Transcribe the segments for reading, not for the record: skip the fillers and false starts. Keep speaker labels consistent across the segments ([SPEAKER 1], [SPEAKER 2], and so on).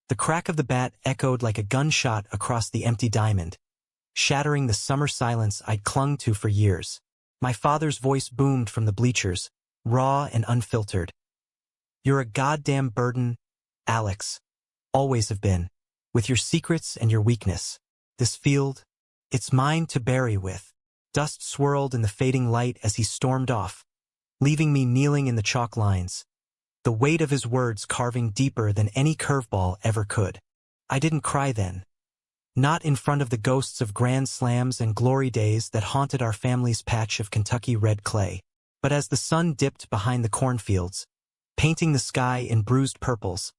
[SPEAKER 1] The crack of the bat echoed like a gunshot across the empty diamond, shattering the summer silence I'd clung to for years. My father's voice boomed from the bleachers, raw and unfiltered. "You're a goddamn burden, Alex. Always have been. With your secrets and your weakness. This field, it's mine to bury with." Dust swirled in the fading light as he stormed off, leaving me kneeling in the chalk lines, the weight of his words carving deeper than any curveball ever could. I didn't cry then. Not in front of the ghosts of grand slams and glory days that haunted our family's patch of Kentucky red clay. But as the sun dipped behind the cornfields, painting the sky in bruised purples,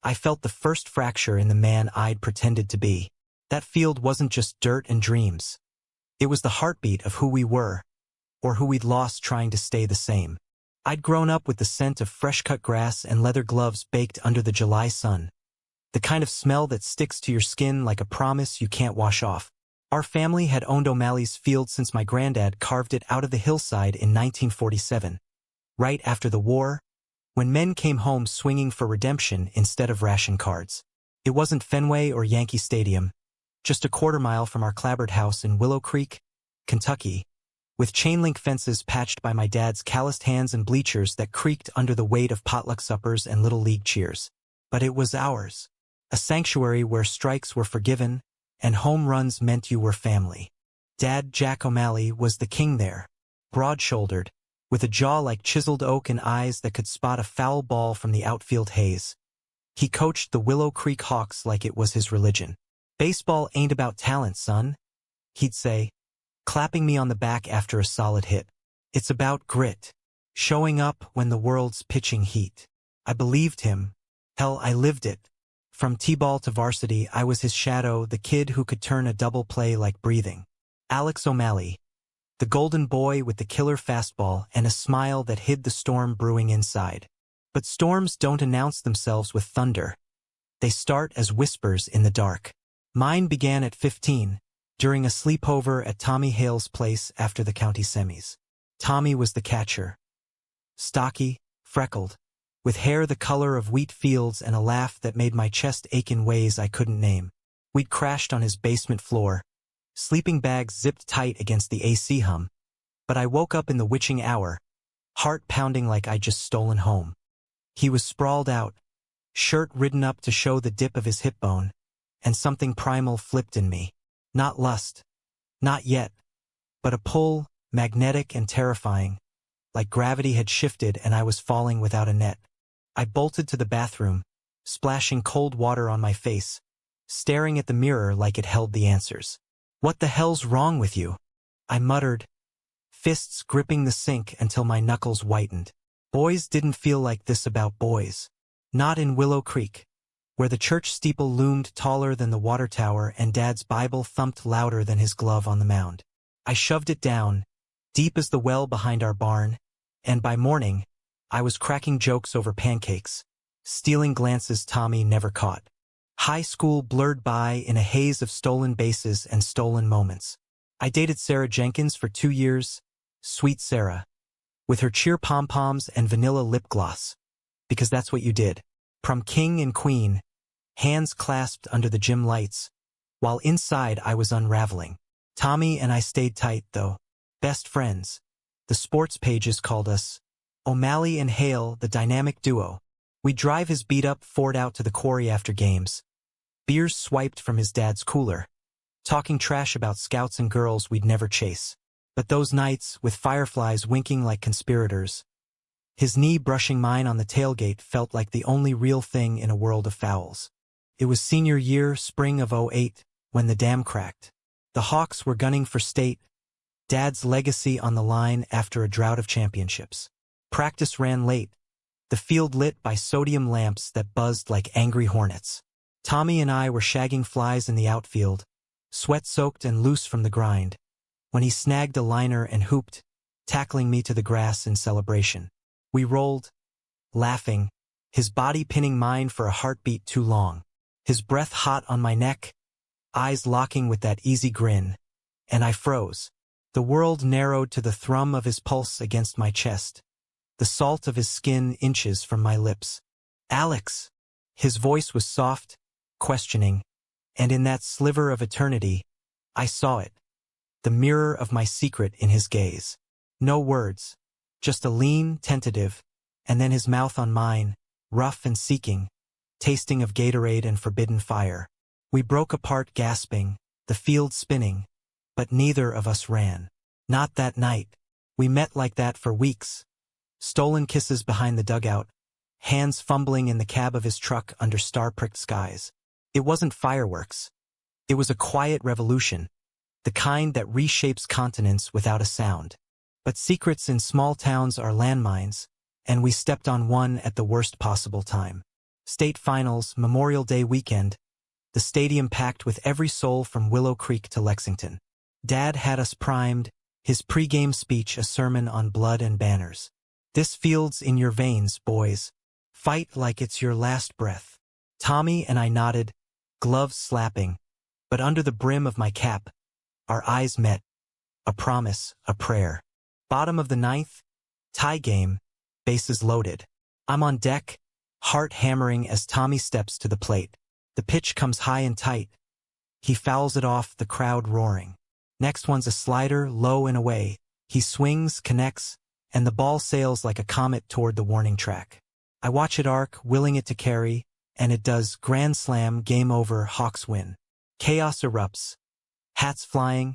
[SPEAKER 1] I felt the first fracture in the man I'd pretended to be. That field wasn't just dirt and dreams. It was the heartbeat of who we were, or who we'd lost trying to stay the same. I'd grown up with the scent of fresh-cut grass and leather gloves baked under the July sun. The kind of smell that sticks to your skin like a promise you can't wash off. Our family had owned O'Malley's field since my granddad carved it out of the hillside in 1947, right after the war, when men came home swinging for redemption instead of ration cards. It wasn't Fenway or Yankee Stadium, just a quarter-mile from our clapboard house in Willow Creek, Kentucky, with chain-link fences patched by my dad's calloused hands and bleachers that creaked under the weight of potluck suppers and Little League cheers. But it was ours. A sanctuary where strikes were forgiven and home runs meant you were family. Dad Jack O'Malley was the king there, broad-shouldered, with a jaw like chiseled oak and eyes that could spot a foul ball from the outfield haze. He coached the Willow Creek Hawks like it was his religion. "Baseball ain't about talent, son," he'd say, clapping me on the back after a solid hit. "It's about grit, showing up when the world's pitching heat." I believed him. Hell, I lived it. From t-ball to varsity, I was his shadow, the kid who could turn a double play like breathing. Alex O'Malley, the golden boy with the killer fastball and a smile that hid the storm brewing inside. But storms don't announce themselves with thunder. They start as whispers in the dark. Mine began at 15, during a sleepover at Tommy Hale's place after the county semis. Tommy was the catcher. Stocky, freckled, with hair the color of wheat fields and a laugh that made my chest ache in ways I couldn't name. We'd crashed on his basement floor, sleeping bags zipped tight against the AC hum, but I woke up in the witching hour, heart pounding like I'd just stolen home. He was sprawled out, shirt ridden up to show the dip of his hip bone, and something primal flipped in me. Not lust. Not yet. But a pull, magnetic and terrifying, like gravity had shifted and I was falling without a net. I bolted to the bathroom, splashing cold water on my face, staring at the mirror like it held the answers. "What the hell's wrong with you?" I muttered, fists gripping the sink until my knuckles whitened. Boys didn't feel like this about boys. Not in Willow Creek, where the church steeple loomed taller than the water tower and Dad's Bible thumped louder than his glove on the mound. I shoved it down, deep as the well behind our barn, and by morning, I was cracking jokes over pancakes, stealing glances Tommy never caught. High school blurred by in a haze of stolen bases and stolen moments. I dated Sarah Jenkins for 2 years, sweet Sarah, with her cheer pom-poms and vanilla lip gloss, because that's what you did. Prom king and queen, hands clasped under the gym lights, while inside I was unraveling. Tommy and I stayed tight, though. Best friends. The sports pages called us O'Malley and Hale, the dynamic duo. We'd drive his beat-up Ford out to the quarry after games, beers swiped from his dad's cooler, talking trash about scouts and girls we'd never chase. But those nights, with fireflies winking like conspirators, his knee brushing mine on the tailgate felt like the only real thing in a world of fouls. It was senior year, spring of '08, when the dam cracked. The Hawks were gunning for state, Dad's legacy on the line after a drought of championships. Practice ran late, the field lit by sodium lamps that buzzed like angry hornets. Tommy and I were shagging flies in the outfield, sweat-soaked and loose from the grind, when he snagged a liner and hooped, tackling me to the grass in celebration. We rolled, laughing, his body pinning mine for a heartbeat too long, his breath hot on my neck, eyes locking with that easy grin, and I froze. The world narrowed to the thrum of his pulse against my chest, the salt of his skin inches from my lips. "Alex!" His voice was soft, questioning, and in that sliver of eternity, I saw it, the mirror of my secret in his gaze. No words, just a lean, tentative, and then his mouth on mine, rough and seeking, tasting of Gatorade and forbidden fire. We broke apart gasping, the field spinning, but neither of us ran. Not that night. We met like that for weeks. Stolen kisses behind the dugout, hands fumbling in the cab of his truck under star-pricked skies. It wasn't fireworks. It was a quiet revolution, the kind that reshapes continents without a sound. But secrets in small towns are landmines, and we stepped on one at the worst possible time. State finals, Memorial Day weekend, the stadium packed with every soul from Willow Creek to Lexington. Dad had us primed, his pregame speech a sermon on blood and banners. This field's in your veins, boys. Fight like it's your last breath. Tommy and I nodded, gloves slapping, but under the brim of my cap, our eyes met. A promise, a prayer. Bottom of the ninth, tie game, bases loaded. I'm on deck, heart hammering as Tommy steps to the plate. The pitch comes high and tight. He fouls it off, the crowd roaring. Next one's a slider, low and away. He swings, connects, and the ball sails like a comet toward the warning track. I watch it arc, willing it to carry, and it does. Grand slam, game over, Hawks win. Chaos erupts. Hats flying,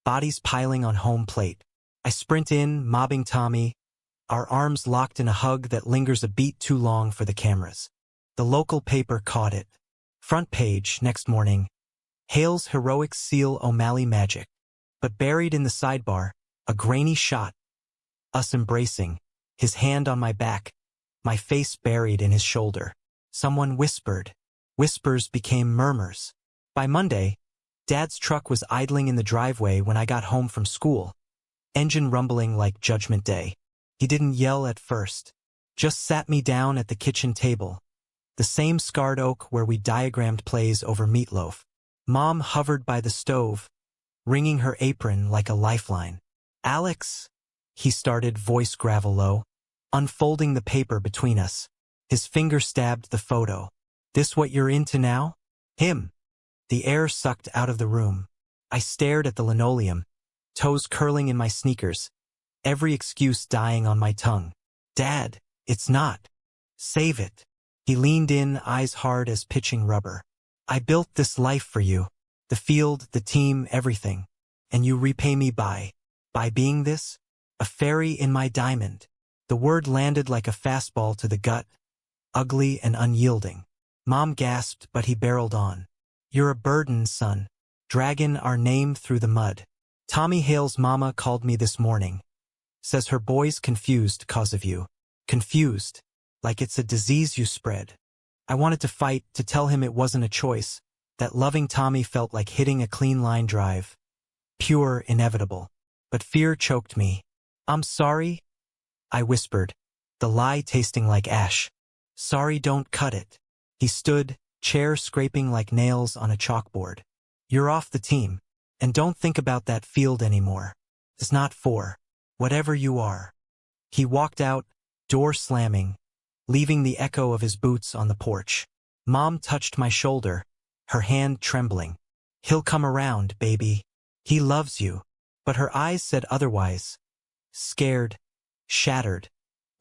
[SPEAKER 1] bodies piling on home plate. I sprint in, mobbing Tommy, our arms locked in a hug that lingers a beat too long for the cameras. The local paper caught it. Front page, next morning. Hale's heroic seal O'Malley magic. But buried in the sidebar, a grainy shot. Us embracing, his hand on my back, my face buried in his shoulder. Someone whispered. Whispers became murmurs. By Monday, Dad's truck was idling in the driveway when I got home from school, engine rumbling like Judgment Day. He didn't yell at first, just sat me down at the kitchen table, the same scarred oak where we diagrammed plays over meatloaf. Mom hovered by the stove, wringing her apron like a lifeline. Alex, he started, voice gravel low, unfolding the paper between us. His finger stabbed the photo. This what you're into now? Him. The air sucked out of the room. I stared at the linoleum, toes curling in my sneakers, every excuse dying on my tongue. Dad, it's not. Save it. He leaned in, eyes hard as pitching rubber. I built this life for you. The field, the team, everything. And you repay me by being this? A fairy in my diamond. The word landed like a fastball to the gut, ugly and unyielding. Mom gasped, but he barreled on. You're a burden, son. Dragging our name through the mud. Tommy Hale's mama called me this morning. Says her boy's confused 'cause of you. Confused. Like it's a disease you spread. I wanted to fight, to tell him it wasn't a choice, that loving Tommy felt like hitting a clean line drive. Pure, inevitable. But fear choked me. I'm sorry, I whispered, the lie tasting like ash. Sorry, don't cut it. He stood, chair scraping like nails on a chalkboard. You're off the team, and don't think about that field anymore. It's not for whatever you are. He walked out, door slamming, leaving the echo of his boots on the porch. Mom touched my shoulder, her hand trembling. He'll come around, baby. He loves you. But her eyes said otherwise. Scared, shattered,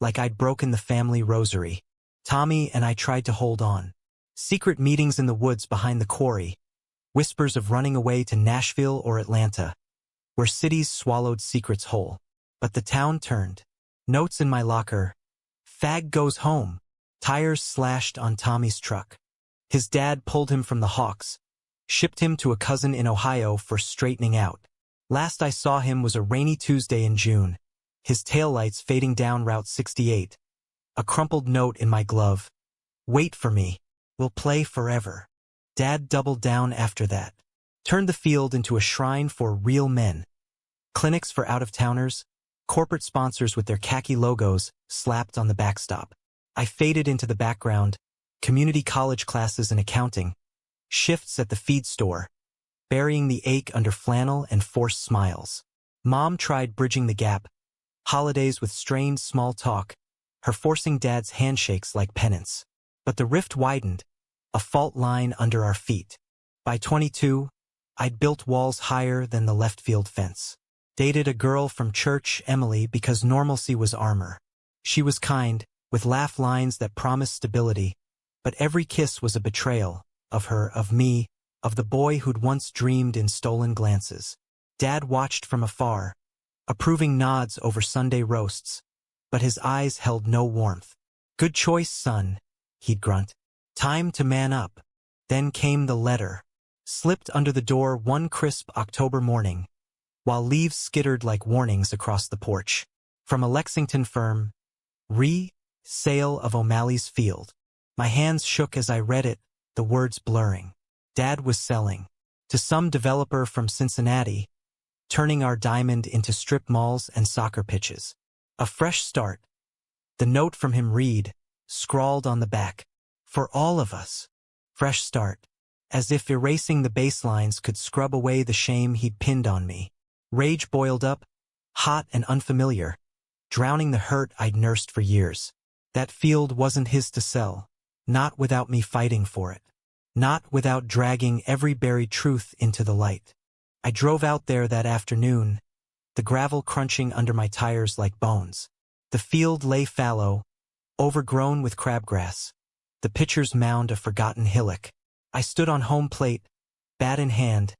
[SPEAKER 1] like I'd broken the family rosary. Tommy and I tried to hold on. Secret meetings in the woods behind the quarry, whispers of running away to Nashville or Atlanta, where cities swallowed secrets whole. But the town turned. Notes in my locker. Fag goes home. Tires slashed on Tommy's truck. His dad pulled him from the Hawks, shipped him to a cousin in Ohio for straightening out. Last I saw him was a rainy Tuesday in June, his taillights fading down Route 68. A crumpled note in my glove. Wait for me. We'll play forever. Dad doubled down after that. Turned the field into a shrine for real men. Clinics for out-of-towners, corporate sponsors with their khaki logos slapped on the backstop. I faded into the background, community college classes in accounting, shifts at the feed store, burying the ache under flannel and forced smiles. Mom tried bridging the gap, holidays with strained small talk, her forcing Dad's handshakes like penance. But the rift widened. a fault line under our feet. By 22, I'd built walls higher than the left field fence. Dated a girl from church, Emily, because normalcy was armor. She was kind, with laugh lines that promised stability, but every kiss was a betrayal, of her, of me, of the boy who'd once dreamed in stolen glances. Dad watched from afar, approving nods over Sunday roasts, but his eyes held no warmth. "Good choice, son," he'd grunt. "Time to man up." Then came the letter, slipped under the door one crisp October morning, while leaves skittered like warnings across the porch. From a Lexington firm, sale of O'Malley's Field. My hands shook as I read it, the words blurring. Dad was selling. To some developer from Cincinnati, turning our diamond into strip malls and soccer pitches. A fresh start. The note from him scrawled on the back. For all of us. Fresh start. As if erasing the baselines could scrub away the shame he'd pinned on me. Rage boiled up, hot and unfamiliar, drowning the hurt I'd nursed for years. That field wasn't his to sell, not without me fighting for it. Not without dragging every buried truth into the light. I drove out there that afternoon, the gravel crunching under my tires like bones. The field lay fallow, overgrown with crabgrass, the pitcher's mound a forgotten hillock. I stood on home plate, bat in hand,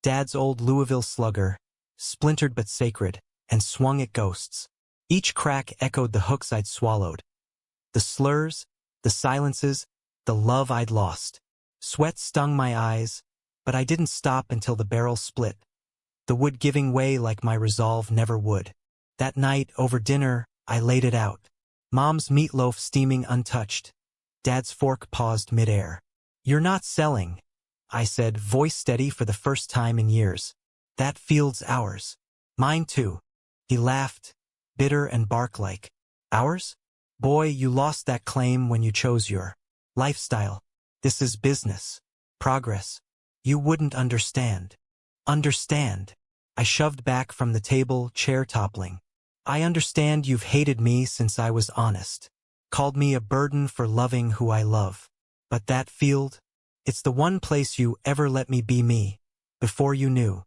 [SPEAKER 1] Dad's old Louisville slugger, splintered but sacred, and swung at ghosts. Each crack echoed the hooks I'd swallowed. The slurs, the silences, the love I'd lost. Sweat stung my eyes, but I didn't stop until the barrel split, the wood giving way like my resolve never would. That night, over dinner, I laid it out. Mom's meatloaf steaming untouched. Dad's fork paused midair. "You're not selling," I said, voice steady for the first time in years. "That field's ours." "Mine too." He laughed, bitter and bark-like. "Ours? Boy, you lost that claim when you chose your lifestyle. This is business. Progress. You wouldn't understand." "Understand?" I shoved back from the table, chair toppling. "I understand you've hated me since I was honest. Called me a burden for loving who I love. But that field? It's the one place you ever let me be me. Before you knew."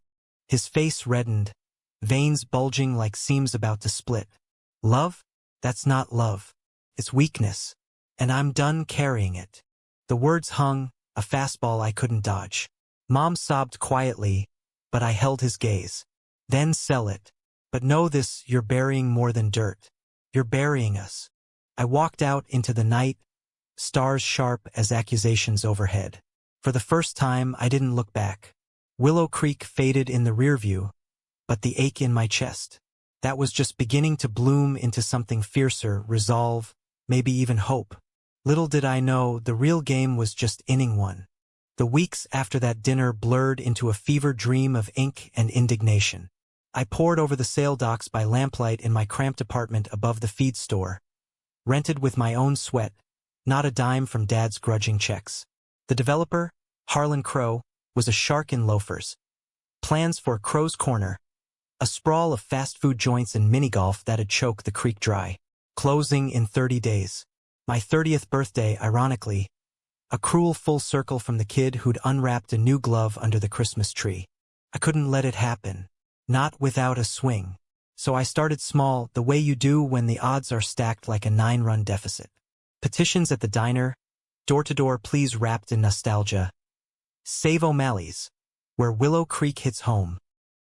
[SPEAKER 1] His face reddened, veins bulging like seams about to split. "Love? That's not love. It's weakness. And I'm done carrying it." The words hung, a fastball I couldn't dodge. Mom sobbed quietly, but I held his gaze. "Then sell it. But know this, you're burying more than dirt. You're burying us." I walked out into the night, stars sharp as accusations overhead. For the first time, I didn't look back. Willow Creek faded in the rearview, but the ache in my chest, that was just beginning to bloom into something fiercer, resolve, maybe even hope. Little did I know, the real game was just inning one. The weeks after that dinner blurred into a fever dream of ink and indignation. I pored over the sale docs by lamplight in my cramped apartment above the feed store, rented with my own sweat, not a dime from Dad's grudging checks. The developer, Harlan Crow, was a shark in loafers. Plans for Crow's Corner, a sprawl of fast food joints and mini-golf that'd choke the creek dry. Closing in 30 days. My 30th birthday, ironically, a cruel full circle from the kid who'd unwrapped a new glove under the Christmas tree. I couldn't let it happen. Not without a swing. So I started small, the way you do when the odds are stacked like a 9-run deficit. Petitions at the diner, door-to-door pleas wrapped in nostalgia. Save O'Malley's, where Willow Creek hits home.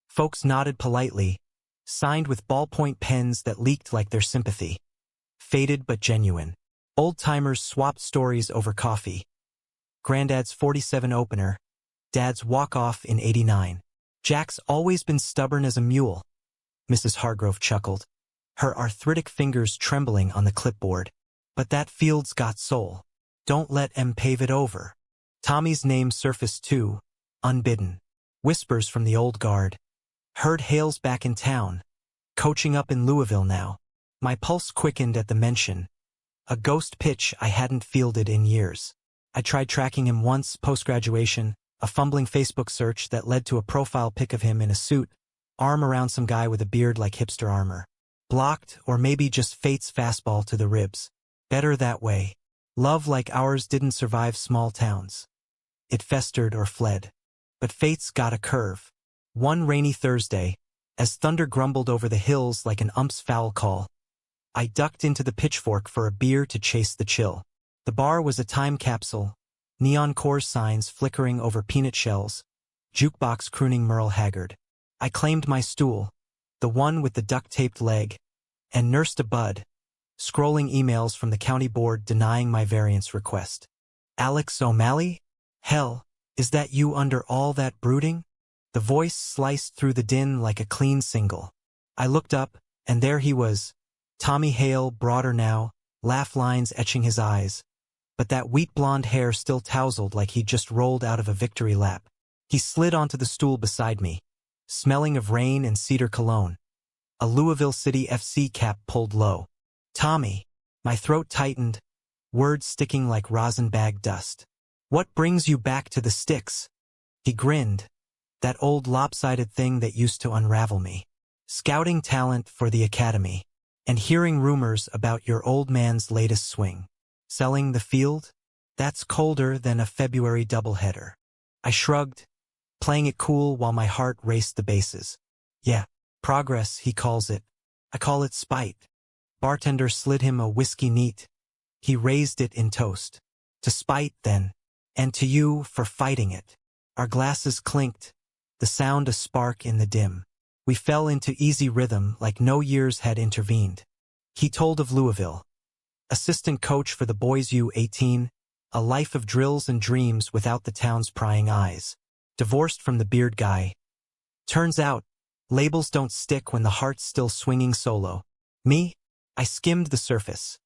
[SPEAKER 1] Folks nodded politely, signed with ballpoint pens that leaked like their sympathy. Faded but genuine. Old-timers swapped stories over coffee. Granddad's 47 opener, Dad's walk-off in 89. Jack's always been stubborn as a mule, Mrs. Hargrove chuckled, her arthritic fingers trembling on the clipboard. But that field's got soul. Don't let em pave it over. Tommy's name surfaced too, unbidden. Whispers from the old guard. Heard Hale's back in town, coaching up in Louisville now. My pulse quickened at the mention. A ghost pitch I hadn't fielded in years. I tried tracking him once post-graduation, a fumbling Facebook search that led to a profile pic of him in a suit, arm around some guy with a beard like hipster armor. Blocked, or maybe just fate's fastball to the ribs. Better that way. Love like ours didn't survive small towns. It festered or fled. But fate's got a curve. One rainy Thursday, as thunder grumbled over the hills like an ump's foul call, I ducked into the Pitchfork for a beer to chase the chill. The bar was a time capsule, neon Coors signs flickering over peanut shells, jukebox crooning Merle Haggard. I claimed my stool, the one with the duct-taped leg, and nursed a bud, scrolling emails from the county board denying my variance request. Alex O'Malley? Hell, is that you under all that brooding? The voice sliced through the din like a clean single. I looked up, and there he was. Tommy Hale, broader now, laugh lines etching his eyes, but that wheat blonde hair still tousled like he'd just rolled out of a victory lap. He slid onto the stool beside me, smelling of rain and cedar cologne. A Louisville City FC cap pulled low. Tommy. My throat tightened, words sticking like rosin bag dust. What brings you back to the sticks? He grinned. That old lopsided thing that used to unravel me. Scouting talent for the academy. And hearing rumors about your old man's latest swing. Selling the field? That's colder than a February doubleheader. I shrugged, playing it cool while my heart raced the bases. Yeah, progress, he calls it. I call it spite. Bartender slid him a whiskey neat. He raised it in toast. To spite, then. And to you for fighting it. Our glasses clinked, the sound a spark in the dim. We fell into easy rhythm like no years had intervened. He told of Louisville. Assistant coach for the boys U18, a life of drills and dreams without the town's prying eyes. Divorced from the beard guy. Turns out, labels don't stick when the heart's still swinging solo. Me? I skimmed the surface.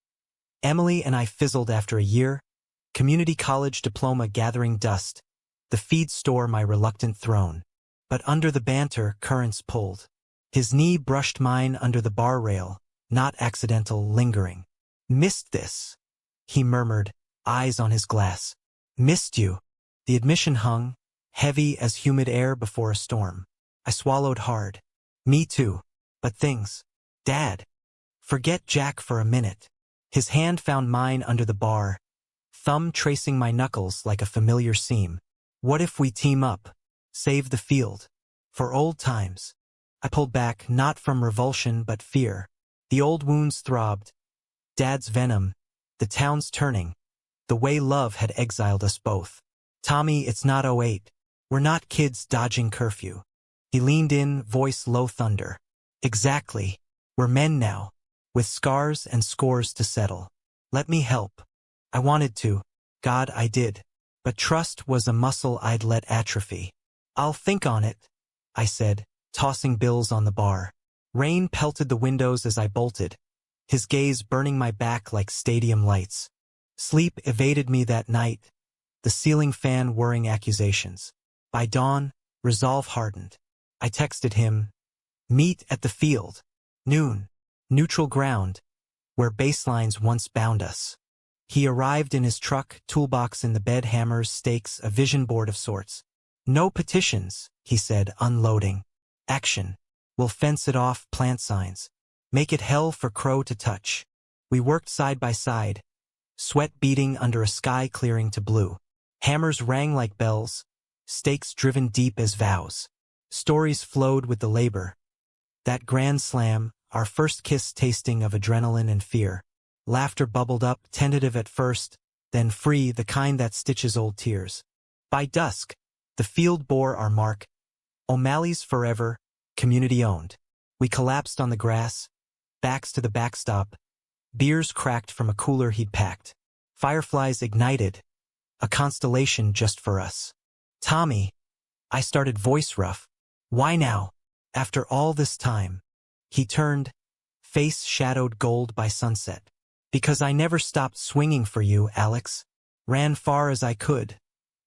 [SPEAKER 1] Emily and I fizzled after a year, community college diploma gathering dust, the feed store my reluctant throne. But under the banter, currents pulled. His knee brushed mine under the bar rail, not accidental, lingering. Missed this, he murmured, eyes on his glass. Missed you. The admission hung, heavy as humid air before a storm. I swallowed hard. Me too. But things. Dad. Forget Jack for a minute. His hand found mine under the bar, thumb tracing my knuckles like a familiar seam. What if we team up? Save the field. For old times. I pulled back, not from revulsion but fear. The old wounds throbbed. Dad's venom. The town's turning. The way love had exiled us both. Tommy, it's not '08. We're not kids dodging curfew. He leaned in, voice low thunder. Exactly. We're men now. With scars and scores to settle. Let me help. I wanted to. God, I did. But trust was a muscle I'd let atrophy. I'll think on it, I said, tossing bills on the bar. Rain pelted the windows as I bolted, his gaze burning my back like stadium lights. Sleep evaded me that night, the ceiling fan whirring accusations. By dawn, resolve hardened. I texted him, meet at the field. Noon. Neutral ground, where baselines once bound us. He arrived in his truck, toolbox in the bed, hammers, stakes, a vision board of sorts. No petitions, he said, unloading. Action. We'll fence it off, plant signs. Make it hell for Crow to touch. We worked side by side, sweat beating under a sky clearing to blue. Hammers rang like bells, stakes driven deep as vows. Stories flowed with the labor. That grand slam, our first kiss tasting of adrenaline and fear. Laughter bubbled up, tentative at first, then free, the kind that stitches old tears. By dusk, the field bore our mark. O'Malley's forever, community owned. We collapsed on the grass, backs to the backstop. Beers cracked from a cooler he'd packed. Fireflies ignited, a constellation just for us. Tommy, I started voice rough. Why now? After all this time. He turned, face shadowed gold by sunset. Because I never stopped swinging for you, Alex. Ran far as I could.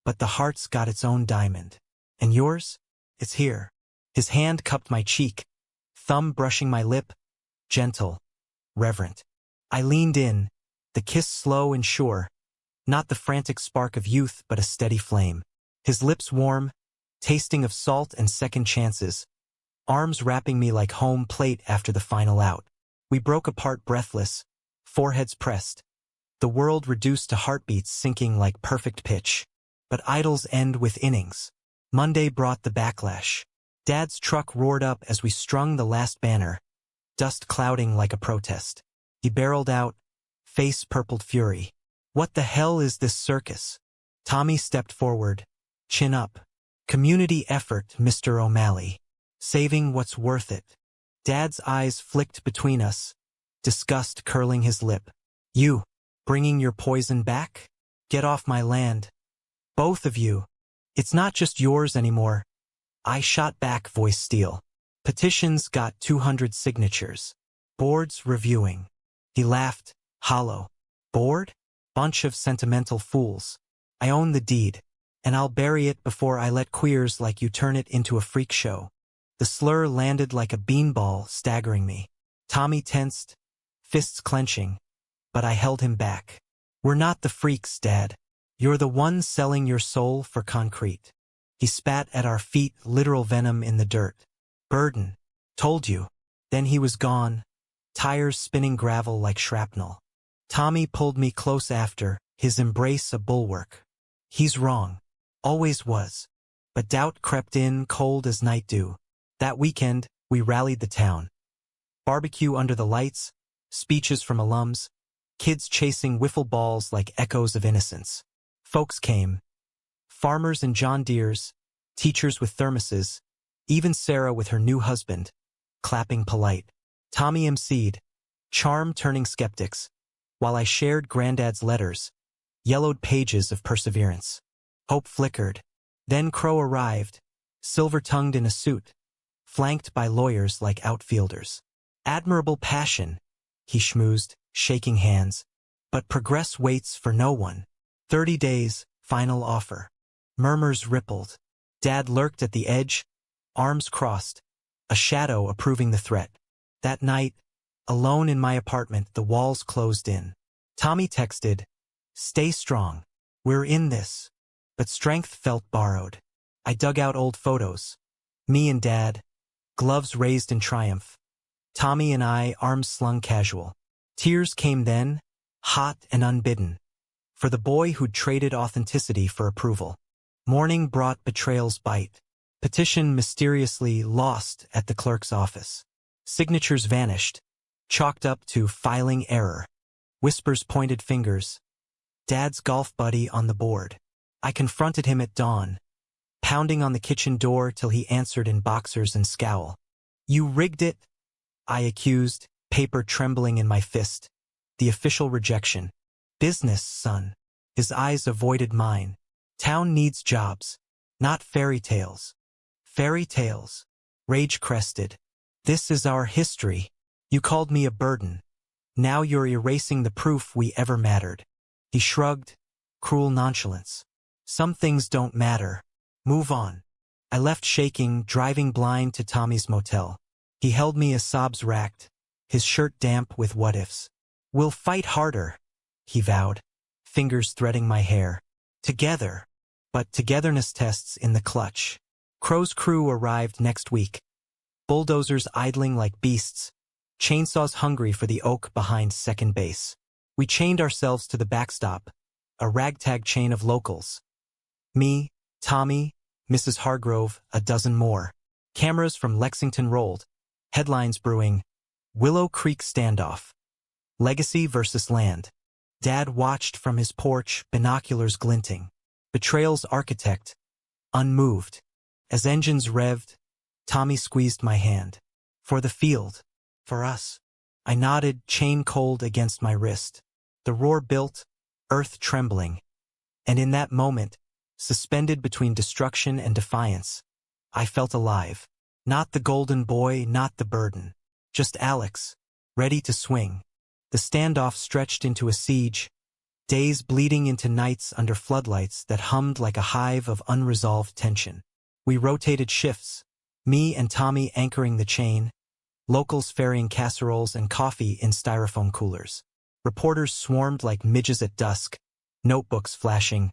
[SPEAKER 1] But the heart's got its own diamond. And yours? It's here. His hand cupped my cheek, thumb brushing my lip, gentle, reverent. I leaned in, the kiss slow and sure, not the frantic spark of youth but a steady flame. His lips warm, tasting of salt and second chances, arms wrapping me like home plate after the final out. We broke apart breathless, foreheads pressed. The world reduced to heartbeats sinking like perfect pitch. But idols end with innings. Monday brought the backlash. Dad's truck roared up as we strung the last banner, dust clouding like a protest. He barreled out, face purpled fury. What the hell is this circus? Tommy stepped forward, chin up. Community effort, Mr. O'Malley. Saving what's worth it. Dad's eyes flicked between us, disgust curling his lip. You, bringing your poison back? Get off my land. Both of you. It's not just yours anymore. I shot back, voice steel. Petitions got 200 signatures. Boards reviewing. He laughed, hollow. Board? Bunch of sentimental fools. I own the deed, and I'll bury it before I let queers like you turn it into a freak show. The slur landed like a beanball, staggering me. Tommy tensed, fists clenching, but I held him back. We're not the freaks, Dad. You're the one selling your soul for concrete. He spat at our feet, literal venom in the dirt. Burden. Told you. Then he was gone, tires spinning gravel like shrapnel. Tommy pulled me close after, his embrace a bulwark. He's wrong. Always was. But doubt crept in cold as night dew. That weekend, we rallied the town. Barbecue under the lights, speeches from alums, kids chasing wiffle balls like echoes of innocence. Folks came. Farmers and John Deeres, teachers with thermoses, even Sarah with her new husband, clapping polite. Tommy emceed, charm turning skeptics, while I shared Granddad's letters, yellowed pages of perseverance. Hope flickered. Then Crow arrived, silver-tongued in a suit, flanked by lawyers like outfielders. Admirable passion, he schmoozed, shaking hands. But progress waits for no one. 30 days, final offer. Murmurs rippled. Dad lurked at the edge, arms crossed, a shadow approving the threat. That night, alone in my apartment, the walls closed in. Tommy texted, "Stay strong. We're in this." But strength felt borrowed. I dug out old photos. Me and Dad, gloves raised in triumph. Tommy and I, arms slung casual. Tears came then, hot and unbidden, for the boy who'd traded authenticity for approval. Morning brought betrayal's bite. Petition mysteriously lost at the clerk's office. Signatures vanished, chalked up to filing error. Whispers pointed fingers. Dad's golf buddy on the board. I confronted him at dawn, pounding on the kitchen door till he answered in boxers and scowl. "You rigged it," I accused, paper trembling in my fist. The official rejection. "Business, son." His eyes avoided mine. "Town needs jobs, not fairy tales." "Fairy tales?" Rage crested. "This is our history. You called me a burden. Now you're erasing the proof we ever mattered." He shrugged, cruel nonchalance. "Some things don't matter. Move on." I left shaking, driving blind to Tommy's motel. He held me as sobs racked, his shirt damp with what-ifs. "We'll fight harder," he vowed, fingers threading my hair. Together. But togetherness tests in the clutch. Crow's crew arrived next week. Bulldozers idling like beasts, chainsaws hungry for the oak behind second base. We chained ourselves to the backstop, a ragtag chain of locals. Me, Tommy, Mrs. Hargrove, a dozen more. Cameras from Lexington rolled, headlines brewing, Willow Creek standoff. Legacy versus land. Dad watched from his porch, binoculars glinting. Betrayal's architect, unmoved. As engines revved, Tommy squeezed my hand. For the field. For us. I nodded, chain cold against my wrist. The roar built, earth trembling. And in that moment, suspended between destruction and defiance, I felt alive. Not the golden boy, not the burden. Just Alex, ready to swing. The standoff stretched into a siege, days bleeding into nights under floodlights that hummed like a hive of unresolved tension. We rotated shifts, me and Tommy anchoring the chain, locals ferrying casseroles and coffee in styrofoam coolers. Reporters swarmed like midges at dusk, notebooks flashing.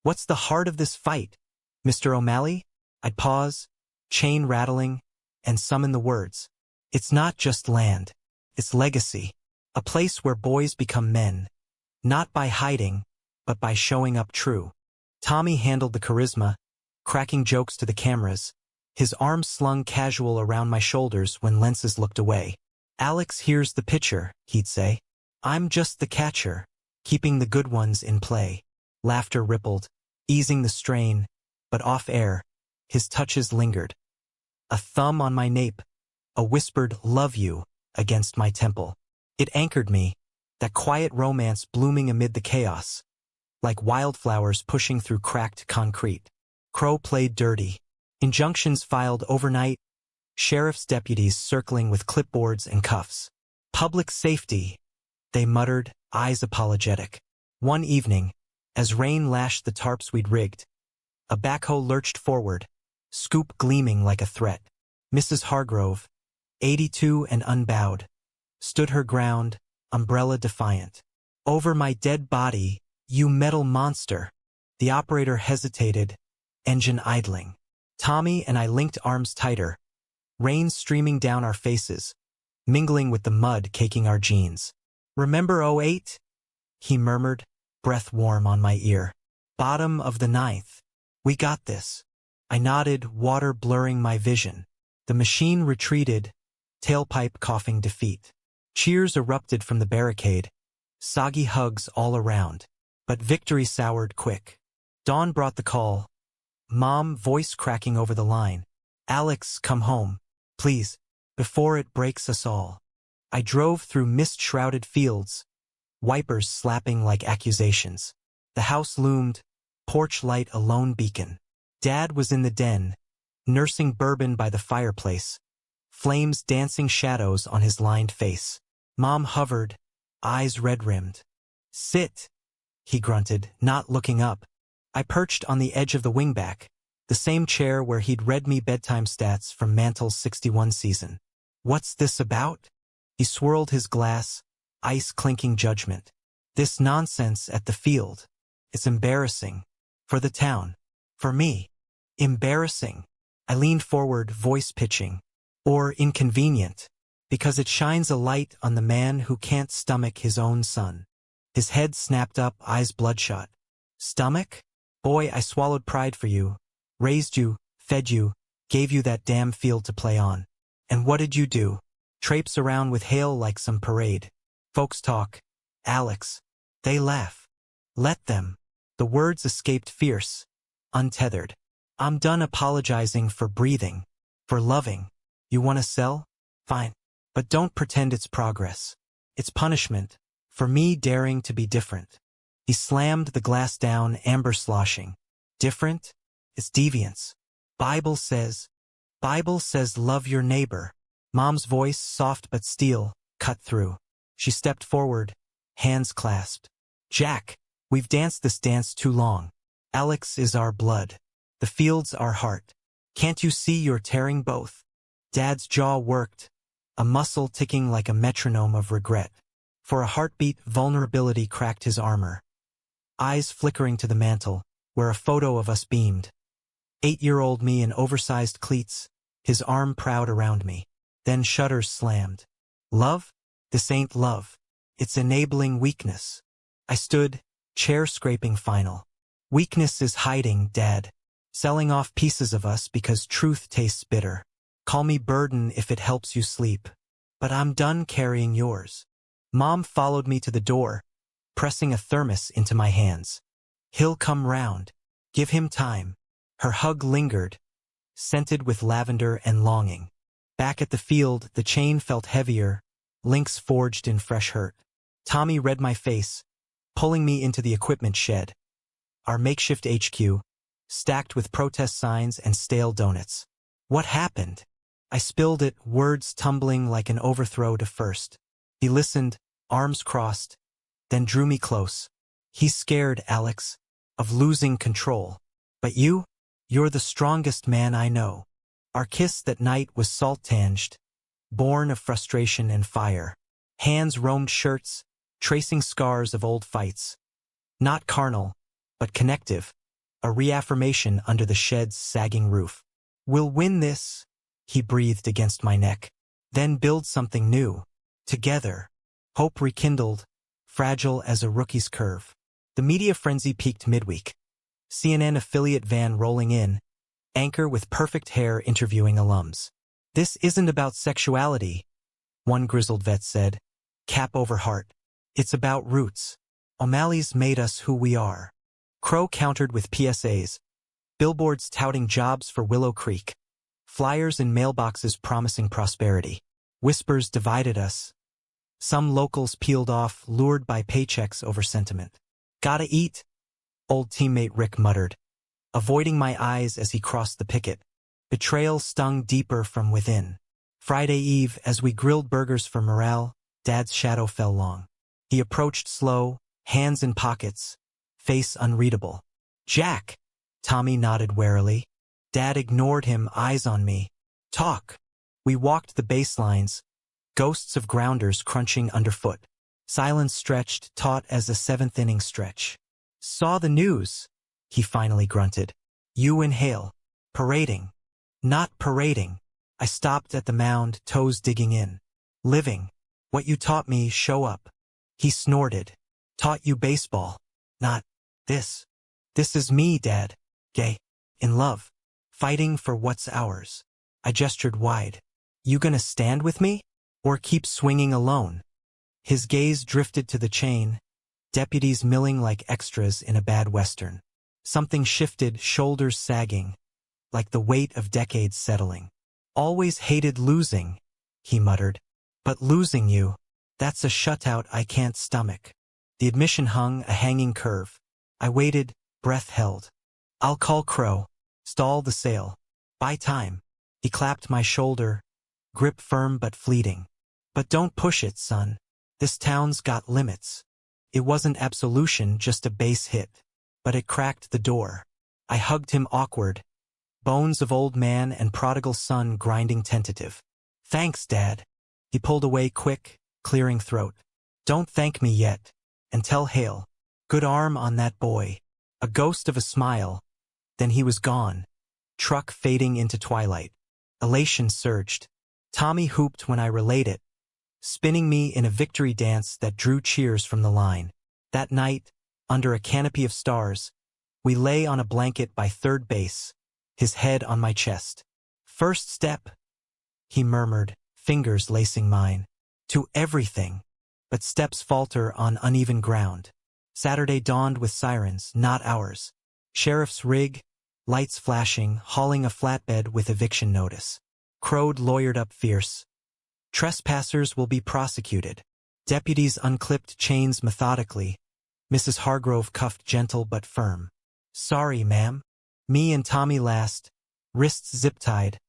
[SPEAKER 1] "What's the heart of this fight, Mr. O'Malley?" I'd pause, chain rattling, and summon the words. "It's not just land. It's legacy. A place where boys become men. Not by hiding, but by showing up true. Tommy handled the charisma, cracking jokes to the cameras, his arms slung casual around my shoulders when lenses looked away. Alex here's the pitcher, he'd say. I'm just the catcher, keeping the good ones in play. Laughter rippled, easing the strain, but off air, his touches lingered. A thumb on my nape, a whispered "love you" against my temple. It anchored me, that quiet romance blooming amid the chaos, like wildflowers pushing through cracked concrete. Crow played dirty. Injunctions filed overnight, sheriff's deputies circling with clipboards and cuffs. Public safety, they muttered, eyes apologetic. One evening, as rain lashed the tarps we'd rigged, a backhoe lurched forward, scoop gleaming like a threat. Mrs. Hargrove, 82 and unbowed, stood her ground, umbrella defiant. Over my dead body, you metal monster. The operator hesitated, engine idling. Tommy and I linked arms tighter, rain streaming down our faces, mingling with the mud caking our jeans. Remember '08? He murmured, breath warm on my ear. Bottom of the ninth. We got this. I nodded, water blurring my vision. The machine retreated, tailpipe coughing defeat. Cheers erupted from the barricade, soggy hugs all around. But victory soured quick. Dawn brought the call. Mom, voice cracking over the line. Alex, come home, please, before it breaks us all. I drove through mist-shrouded fields, wipers slapping like accusations. The house loomed, porch light a lone beacon. Dad was in the den, nursing bourbon by the fireplace, flames dancing shadows on his lined face. Mom hovered, eyes red-rimmed. Sit, he grunted, not looking up. I perched on the edge of the wingback, the same chair where he'd read me bedtime stats from Mantle's '61 season. What's this about? He swirled his glass, ice clinking judgment. This nonsense at the field. It's embarrassing. For the town. For me. Embarrassing. I leaned forward, voice pitching. Or inconvenient. Because it shines a light on the man who can't stomach his own son. His head snapped up, eyes bloodshot. Stomach? Boy, I swallowed pride for you. Raised you, fed you, gave you that damn field to play on. And what did you do? Traipse around with hail like some parade. Folks talk. Alex. They laugh. Let them. The words escaped fierce, untethered. I'm done apologizing for breathing, for loving. You want to sell? Fine. But don't pretend it's progress. It's punishment, for me daring to be different. He slammed the glass down, amber sloshing. Different? It's deviance. Bible says love your neighbor. Mom's voice, soft but steel, cut through. She stepped forward, hands clasped. Jack, we've danced this dance too long. Alex is our blood. The field's our heart. Can't you see you're tearing both? Dad's jaw worked, a muscle ticking like a metronome of regret. For a heartbeat, vulnerability cracked his armor. Eyes flickering to the mantel, where a photo of us beamed. 8-year-old me in oversized cleats, his arm proud around me. Then shutters slammed. Love? This ain't love. It's enabling weakness. I stood, chair scraping final. Weakness is hiding, Dad. Selling off pieces of us because truth tastes bitter. Call me burden if it helps you sleep. But I'm done carrying yours. Mom followed me to the door, pressing a thermos into my hands. He'll come round. Give him time. Her hug lingered, scented with lavender and longing. Back at the field, the chain felt heavier, links forged in fresh hurt. Tommy read my face, pulling me into the equipment shed. Our makeshift HQ, stacked with protest signs and stale donuts. What happened? I spilled it, words tumbling like an overthrow to first. He listened, arms crossed, then drew me close. He's scared, Alex, of losing control. But you're the strongest man I know. Our kiss that night was salt-tinged, born of frustration and fire. Hands roamed shirts, tracing scars of old fights. Not carnal, but connective, a reaffirmation under the shed's sagging roof. We'll win this, he breathed against my neck. Then build something new. Together. Hope rekindled, fragile as a rookie's curve. The media frenzy peaked midweek. CNN affiliate van rolling in, anchor with perfect hair interviewing alums. "This isn't about sexuality," one grizzled vet said, cap over heart. "It's about roots. O'Malley's made us who we are." Crow countered with PSAs, billboards touting jobs for Willow Creek, flyers in mailboxes promising prosperity. Whispers divided us. Some locals peeled off, lured by paychecks over sentiment. "Gotta eat," old teammate Rick muttered, avoiding my eyes as he crossed the picket. Betrayal stung deeper from within. Friday Eve, as we grilled burgers for morale, Dad's shadow fell long. He approached slow, hands in pockets, face unreadable. "Jack!" Tommy nodded warily. Dad ignored him, eyes on me. "Talk." We walked the baselines, ghosts of grounders crunching underfoot. Silence stretched, taut as a seventh-inning stretch. "Saw the news," he finally grunted. "You and Hale. Parading." "Not parading." I stopped at the mound, toes digging in. "Living. What you taught me, show up." He snorted. "Taught you baseball. Not this. This is me, Dad. Gay. In love. Fighting for what's ours." I gestured wide. "You gonna stand with me? Or keep swinging alone?" His gaze drifted to the chain, deputies milling like extras in a bad western. Something shifted, shoulders sagging, like the weight of decades settling. "Always hated losing," he muttered. "But losing you, that's a shutout I can't stomach." The admission hung, a hanging curve. I waited, breath held. "I'll call Crow. Stall the sale. Buy time." He clapped my shoulder, grip firm but fleeting. "But don't push it, son. This town's got limits." It wasn't absolution, just a base hit. But it cracked the door. I hugged him awkward, bones of old man and prodigal son grinding tentative. "Thanks, Dad." He pulled away quick, clearing throat. "Don't thank me yet. And tell Hale. Good arm on that boy." A ghost of a smile. Then he was gone. Truck fading into twilight. Elation surged. Tommy hooped when I relayed it, spinning me in a victory dance that drew cheers from the line. That night, under a canopy of stars, we lay on a blanket by third base, his head on my chest. "First step," he murmured, fingers lacing mine. "To everything." But steps falter on uneven ground. Saturday dawned with sirens, not ours. Sheriff's rig, lights flashing, hauling a flatbed with eviction notice. Crowed lawyered up fierce. "Trespassers will be prosecuted." Deputies unclipped chains methodically. Mrs. Hargrove cuffed gentle but firm. "Sorry, ma'am." Me and Tommy last, wrists zip-tied,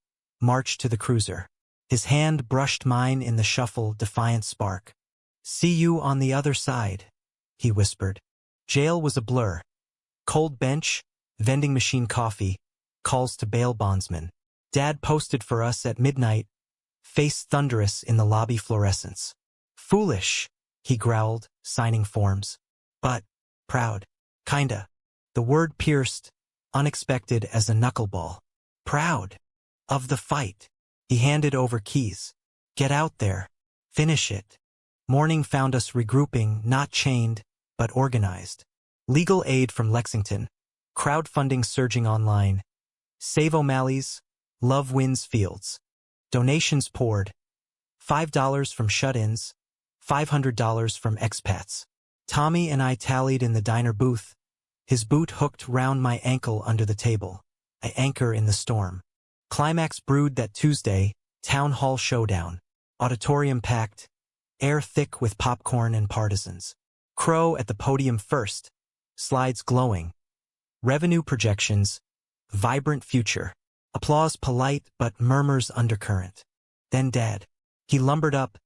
[SPEAKER 1] marched to the cruiser. His hand brushed mine in the shuffle, defiant spark. "See you on the other side," he whispered. Jail was a blur. Cold bench, vending machine coffee, calls to bail bondsmen. Dad posted for us at midnight, face thunderous in the lobby fluorescence. "Foolish," he growled, signing forms. "But proud. Kinda." The word pierced, unexpected as a knuckleball. "Proud. Of the fight." He handed over keys. "Get out there. Finish it." Morning found us regrouping, not chained, but organized. Legal aid from Lexington. Crowdfunding surging online. Save O'Malley's. Love wins fields. Donations poured. $5 from shut-ins. $500 from expats. Tommy and I tallied in the diner booth. His boot hooked round my ankle under the table. I anchor in the storm. Climax brewed that Tuesday. Town hall showdown. Auditorium packed. Air thick with popcorn and partisans. Crow at the podium first. Slides glowing. Revenue projections. Vibrant future. Applause polite but murmurs undercurrent. Then Dad. He lumbered up,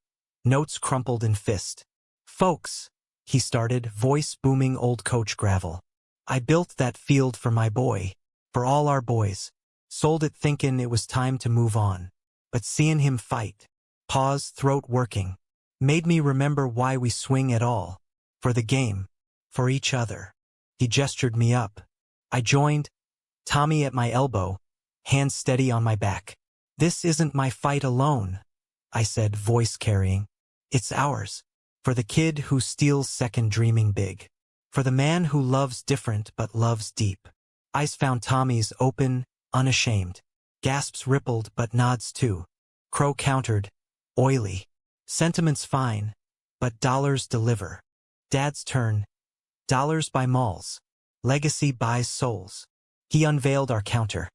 [SPEAKER 1] notes crumpled in fist. "Folks," he started, voice booming old coach gravel. "I built that field for my boy, for all our boys. Sold it thinkin' it was time to move on. But seein' him fight, pause, throat working, made me remember why we swing at all. For the game. For each other." He gestured me up. I joined, Tommy at my elbow, hands steady on my back. "This isn't my fight alone," I said, voice carrying. "It's ours." For the kid who steals second dreaming big. For the man who loves different but loves deep. Eyes found Tommy's open, unashamed. Gasps rippled but nods too. Crow countered, oily. Sentiments fine, but dollars deliver. Dad's turn. Dollars buy malls. Legacy buys souls. He unveiled our counter.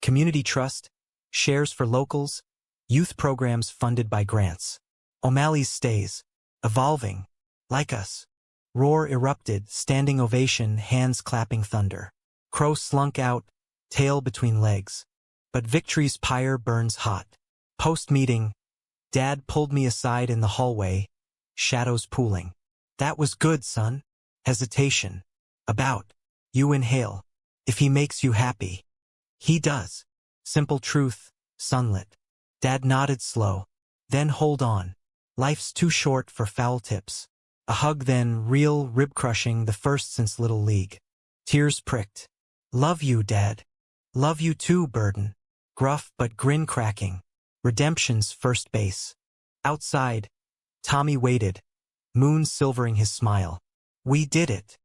[SPEAKER 1] Community trust, shares for locals, youth programs funded by grants. O'Malley's stays, evolving, like us. Roar erupted, standing ovation, hands clapping thunder. Crow slunk out, tail between legs. But victory's pyre burns hot. Post-meeting, Dad pulled me aside in the hallway, shadows pooling. That was good, son. Hesitation. About. You inhale. If he makes you happy. He does. Simple truth, sunlit. Dad nodded slow. Then hold on. Life's too short for foul tips. A hug then, real, rib-crushing, the first since Little League. Tears pricked. Love you, Dad. Love you too, Burden. Gruff but grin cracking. Redemption's first base. Outside, Tommy waited, moon silvering his smile. We did it.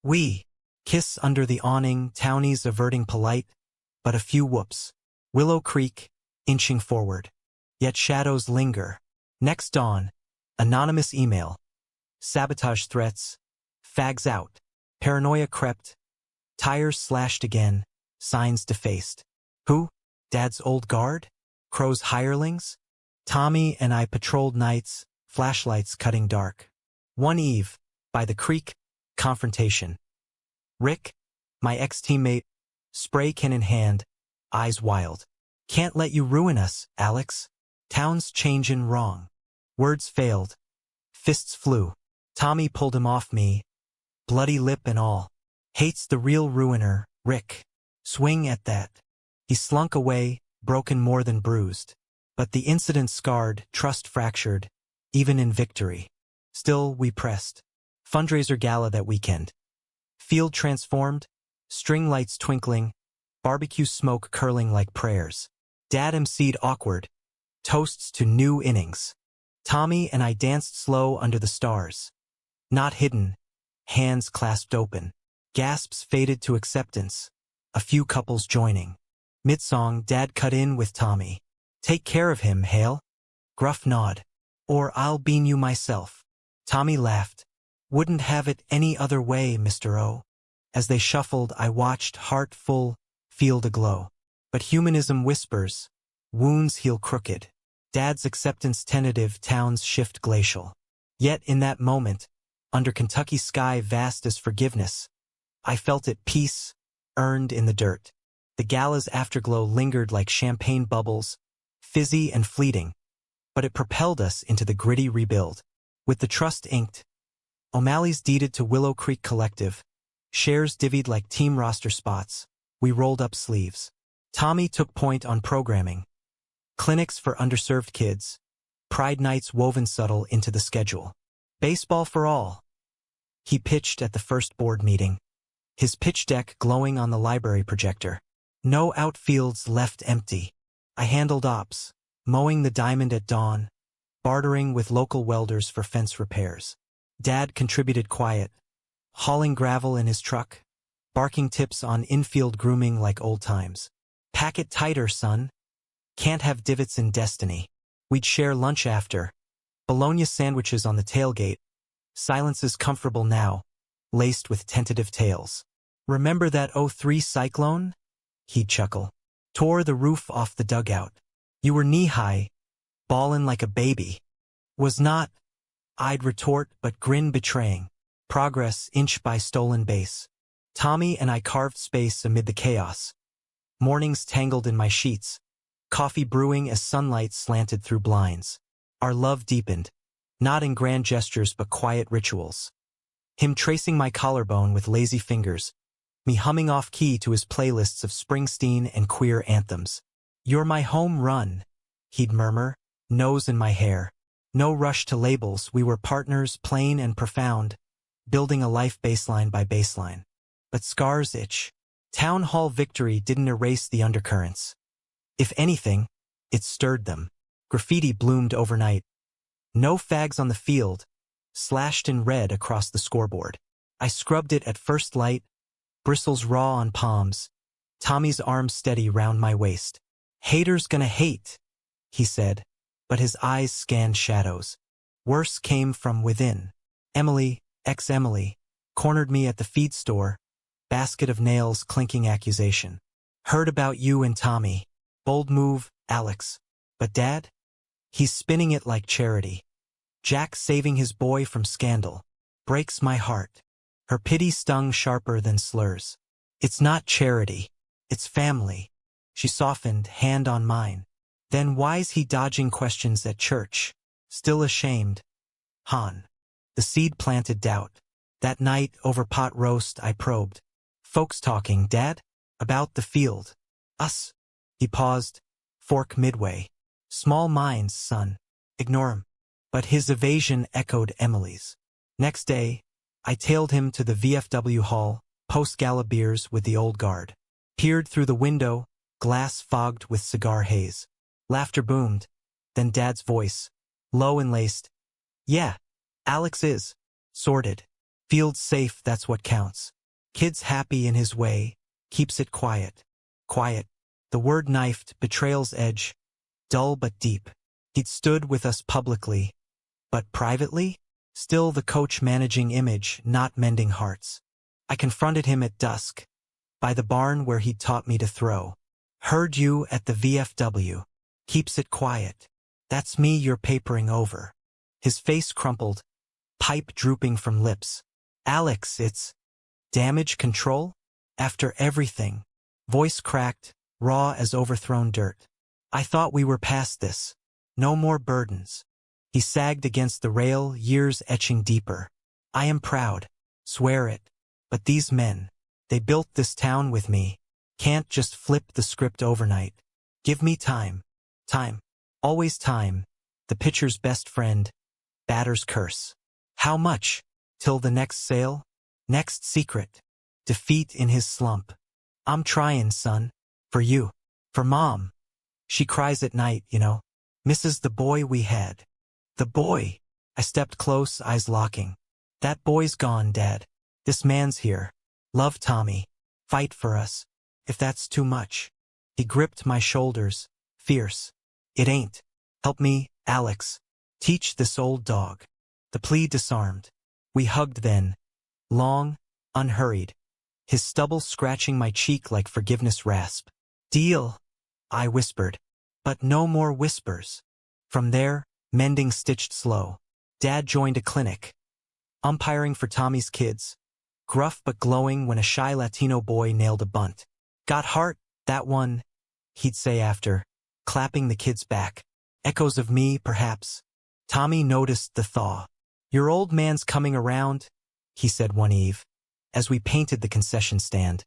[SPEAKER 1] We. Kiss under the awning, townies averting polite, but a few whoops. Willow Creek, inching forward. Yet shadows linger. Next dawn, anonymous email. Sabotage threats. Fags out. Paranoia crept. Tires slashed again. Signs defaced. Who? Dad's old guard? Crow's hirelings? Tommy and I patrolled nights, flashlights cutting dark. One eve, by the creek, confrontation. Rick, my ex-teammate, spray can in hand, eyes wild. Can't let you ruin us, Alex. Town's changin' wrong. Words failed. Fists flew. Tommy pulled him off me, bloody lip and all. Hates the real ruiner, Rick. Swing at that. He slunk away, broken more than bruised. But the incident scarred, trust fractured, even in victory. Still, we pressed. Fundraiser gala that weekend. Field transformed, string lights twinkling, barbecue smoke curling like prayers. Dad emceed awkward, toasts to new innings. Tommy and I danced slow under the stars. Not hidden, hands clasped open. Gasps faded to acceptance, a few couples joining. Mid-song, Dad cut in with Tommy. Take care of him, Hale. Gruff nod. Or I'll bean you myself. Tommy laughed. Wouldn't have it any other way, Mr. O. As they shuffled, I watched, heart full, field aglow. But humanism whispers. Wounds heal crooked. Dad's acceptance tentative, town's shift glacial. Yet in that moment, under Kentucky sky vast as forgiveness, I felt it peace, earned in the dirt. The gala's afterglow lingered like champagne bubbles, fizzy and fleeting, but it propelled us into the gritty rebuild. With the trust inked, O'Malley's deeded to Willow Creek Collective, shares divvied like team roster spots, we rolled up sleeves. Tommy took point on programming. Clinics for underserved kids, pride nights woven subtle into the schedule. Baseball for all. He pitched at the first board meeting, his pitch deck glowing on the library projector. No outfields left empty. I handled ops, mowing the diamond at dawn, bartering with local welders for fence repairs. Dad contributed quiet, hauling gravel in his truck, barking tips on infield grooming like old times. Pack it tighter, son. Can't have divots in destiny. We'd share lunch after. Bologna sandwiches on the tailgate. Silences comfortable now, laced with tentative tales. Remember that '03 cyclone? He'd chuckle. Tore the roof off the dugout. You were knee-high, ballin' like a baby. Was not, I'd retort, but grin betraying. Progress inch by stolen base. Tommy and I carved space amid the chaos. Mornings tangled in my sheets. Coffee brewing as sunlight slanted through blinds. Our love deepened, not in grand gestures but quiet rituals. Him tracing my collarbone with lazy fingers, me humming off-key to his playlists of Springsteen and queer anthems. You're my home run, he'd murmur, nose in my hair. No rush to labels, we were partners plain and profound, building a life baseline by baseline. But scars itch. Town hall victory didn't erase the undercurrents. If anything, it stirred them. Graffiti bloomed overnight. No fags on the field, slashed in red across the scoreboard. I scrubbed it at first light, bristles raw on palms, Tommy's arms steady round my waist. "Haters gonna hate," he said, but his eyes scanned shadows. Worse came from within. Emily, ex-Emily, cornered me at the feed store, basket of nails clinking accusation. "Heard about you and Tommy. Bold move, Alex. But Dad? He's spinning it like charity. Jack saving his boy from scandal. Breaks my heart." Her pity stung sharper than slurs. "It's not charity. It's family." She softened, hand on mine. "Then why's he dodging questions at church? Still ashamed?" Han. The seed planted doubt. That night, over pot roast, I probed. "Folks talking, Dad? About the field." "Us." He paused, fork midway. "Small minds, son. Ignore 'em." But his evasion echoed Emily's. Next day, I tailed him to the VFW hall, post-gala beers with the old guard. Peered through the window, glass fogged with cigar haze. Laughter boomed, then Dad's voice, low and laced. "Yeah, Alex is. Sorted. Field safe, that's what counts. Kid's happy in his way, keeps it quiet." Quiet. The word knifed, betrayal's edge. Dull but deep. He'd stood with us publicly. But privately? Still the coach managing image, not mending hearts. I confronted him at dusk, by the barn where he'd taught me to throw. "Heard you at the VFW. Keeps it quiet. That's me you're papering over." His face crumpled, pipe drooping from lips. "Alex, it's damage control? After everything." Voice cracked, raw as overthrown dirt. "I thought we were past this. No more burdens." He sagged against the rail, years etching deeper. "I am proud. Swear it. But these men, they built this town with me. Can't just flip the script overnight. Give me time. Time. Always time. The pitcher's best friend. Batter's curse. How much? Till the next sale? Next secret. Defeat in his slump. I'm trying, son. For you. For Mom. She cries at night, you know. Misses the boy we had." "The boy." I stepped close, eyes locking. "That boy's gone, Dad. This man's here. Love Tommy. Fight for us. If that's too much." He gripped my shoulders, fierce. "It ain't. Help me, Alex. Teach this old dog." The plea disarmed. We hugged then. Long, unhurried. His stubble scratching my cheek like forgiveness rasp. "Deal," I whispered. But no more whispers. From there, mending stitched slow. Dad joined a clinic. Umpiring for Tommy's kids. Gruff but glowing when a shy Latino boy nailed a bunt. "Got heart, that one," he'd say after, clapping the kids back. Echoes of me, perhaps. Tommy noticed the thaw. "Your old man's coming around," he said one eve, as we painted the concession stand.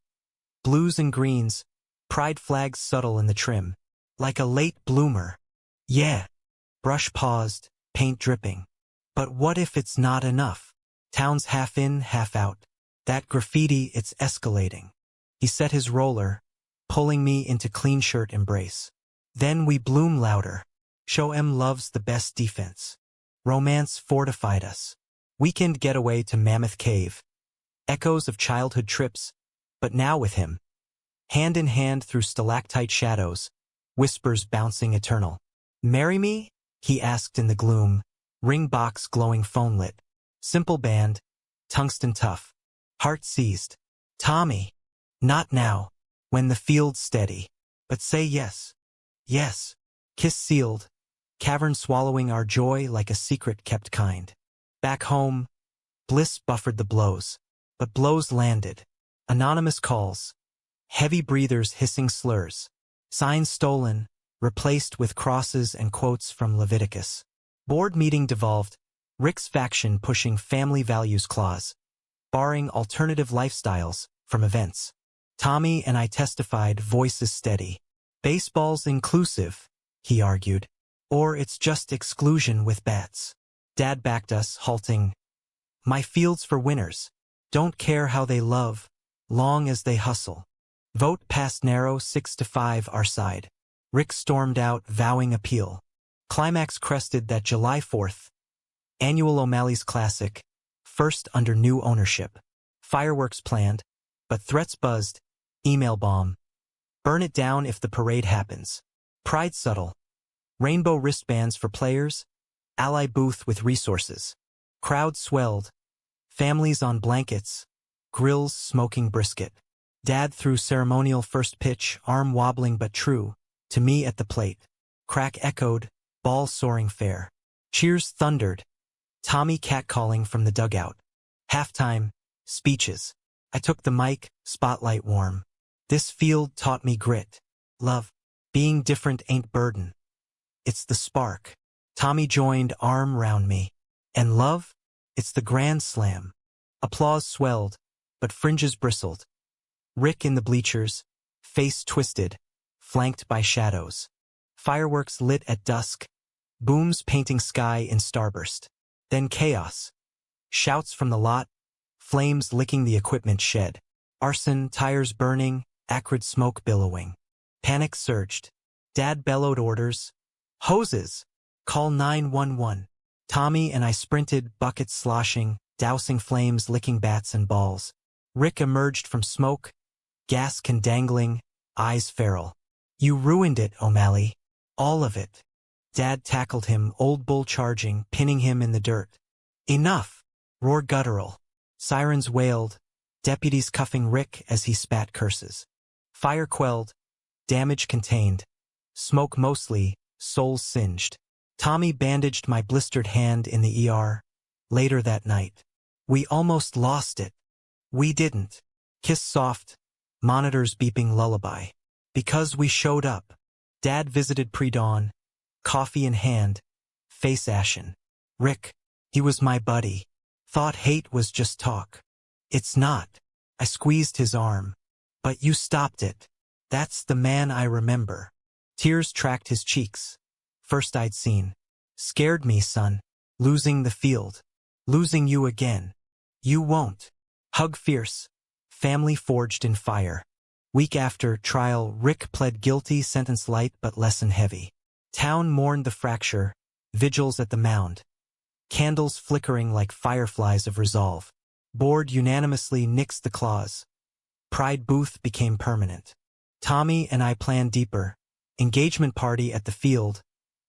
[SPEAKER 1] Blues and greens, pride flags subtle in the trim. Like a late bloomer. "Yeah." Brush paused, paint dripping. "But what if it's not enough? Town's half in, half out. That graffiti, it's escalating." He set his roller, pulling me into clean shirt embrace. "Then we bloom louder. Show 'em love's the best defense." Romance fortified us. Weekend getaway to Mammoth Cave. Echoes of childhood trips, but now with him. Hand in hand through stalactite shadows, whispers bouncing eternal. "Marry me?" he asked in the gloom, ring box glowing phone lit. Simple band, tungsten tough. Heart seized. "Tommy." "Not now. When the field's steady. But say yes." "Yes." Kiss sealed. Cavern swallowing our joy like a secret kept kind. Back home, bliss buffered the blows. But blows landed. Anonymous calls. Heavy breathers hissing slurs. Signs stolen, replaced with crosses and quotes from Leviticus. Board meeting devolved, Rick's faction pushing family values clause, barring alternative lifestyles from events. Tommy and I testified, voices steady. "Baseball's inclusive," he argued. "Or it's just exclusion with bats." Dad backed us, halting. "My field's for winners. Don't care how they love, long as they hustle." Vote passed narrow, 6-5 our side. Rick stormed out, vowing appeal. Climax crested that July 4th. Annual O'Malley's Classic, first under new ownership. Fireworks planned, but threats buzzed. Email bomb. Burn it down if the parade happens. Pride subtle. Rainbow wristbands for players. Ally booth with resources. Crowd swelled. Families on blankets. Grills smoking brisket. Dad threw ceremonial first pitch, arm wobbling but true. To me at the plate. Crack echoed, ball soaring fair. Cheers thundered. Tommy catcalling from the dugout. Halftime, speeches. I took the mic, spotlight warm. This field taught me grit. Love. Being different ain't burden. It's the spark. Tommy joined, arm round me. And love? It's the grand slam. Applause swelled, but fringes bristled. Rick in the bleachers, face twisted, flanked by shadows. Fireworks lit at dusk, booms painting sky in starburst. Then chaos. Shouts from the lot, flames licking the equipment shed. Arson, tires burning, acrid smoke billowing. Panic surged. Dad bellowed orders. Hoses! Call 911. Tommy and I sprinted, buckets sloshing, dousing flames, licking bats and balls. Rick emerged from smoke, gas can dangling, eyes feral. You ruined it, O'Malley. All of it. Dad tackled him, old bull charging, pinning him in the dirt. Enough! Roared guttural. Sirens wailed, deputies cuffing Rick as he spat curses. Fire quelled, damage contained. Smoke mostly, souls singed. Tommy bandaged my blistered hand in the ER. Later that night. We almost lost it. We didn't. Kiss soft, monitors beeping lullaby. Because we showed up. Dad visited pre-dawn, coffee in hand, face ashen. Rick, he was my buddy. Thought hate was just talk. It's not. I squeezed his arm. But you stopped it. That's the man I remember. Tears tracked his cheeks. First I'd seen. Scared me, son. Losing the field. Losing you again. You won't. Hug fierce. Family forged in fire. Week after trial, Rick pled guilty, sentence light but lesson heavy. Town mourned the fracture, vigils at the mound. Candles flickering like fireflies of resolve. Board unanimously nixed the clause. Pride booth became permanent. Tommy and I planned deeper. Engagement party at the field.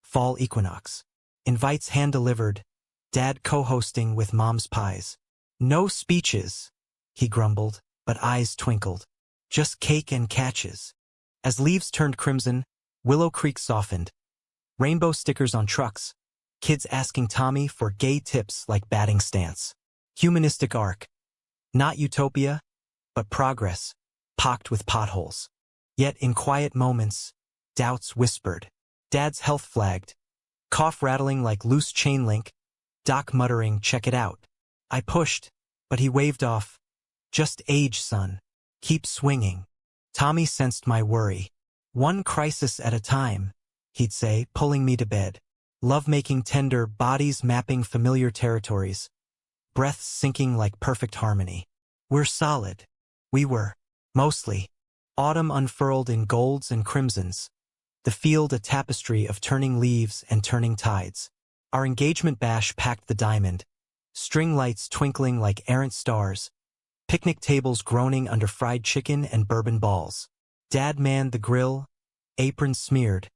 [SPEAKER 1] Fall equinox. Invites hand-delivered. Dad co-hosting with mom's pies. No speeches, he grumbled, but eyes twinkled. Just cake and catches. As leaves turned crimson, Willow Creek softened. Rainbow stickers on trucks. Kids asking Tommy for gay tips like batting stance. Humanistic arc. Not utopia, but progress, pocked with potholes. Yet in quiet moments, doubts whispered. Dad's health flagged. Cough rattling like loose chain link. Doc muttering, check it out. I pushed, but he waved off. Just age, son. Keep swinging. Tommy sensed my worry. One crisis at a time, he'd say, pulling me to bed. Love-making tender, bodies mapping familiar territories. Breaths sinking like perfect harmony. We're solid. We were. Mostly. Autumn unfurled in golds and crimsons. The field a tapestry of turning leaves and turning tides. Our engagement bash packed the diamond. String lights twinkling like errant stars. Picnic tables groaning under fried chicken and bourbon balls. Dad manned the grill, apron smeared,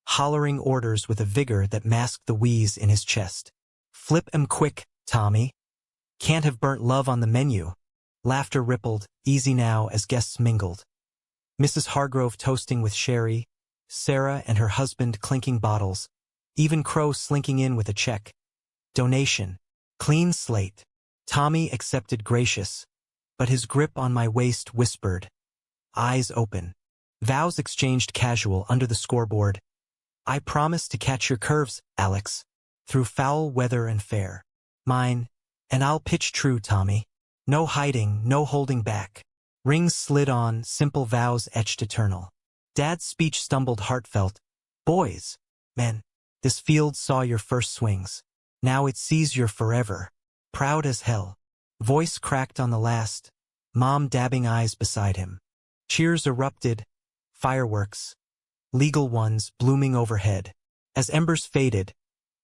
[SPEAKER 1] hollering orders with a vigor that masked the wheeze in his chest. Flip 'em quick, Tommy. Can't have burnt love on the menu. Laughter rippled, easy now as guests mingled. Mrs. Hargrove toasting with sherry, Sarah and her husband clinking bottles, even Crow slinking in with a check. Donation. Clean slate. Tommy accepted gracious, but his grip on my waist whispered. Eyes open. Vows exchanged casual under the scoreboard. I promise to catch your curves, Alex, through foul weather and fair. Mine, and I'll pitch true, Tommy. No hiding, no holding back. Rings slid on, simple vows etched eternal. Dad's speech stumbled heartfelt. Boys, men, this field saw your first swings. Now it sees your forever. Proud as hell. Voice cracked on the last. Mom dabbing eyes beside him. Cheers erupted. Fireworks. Legal ones blooming overhead. As embers faded,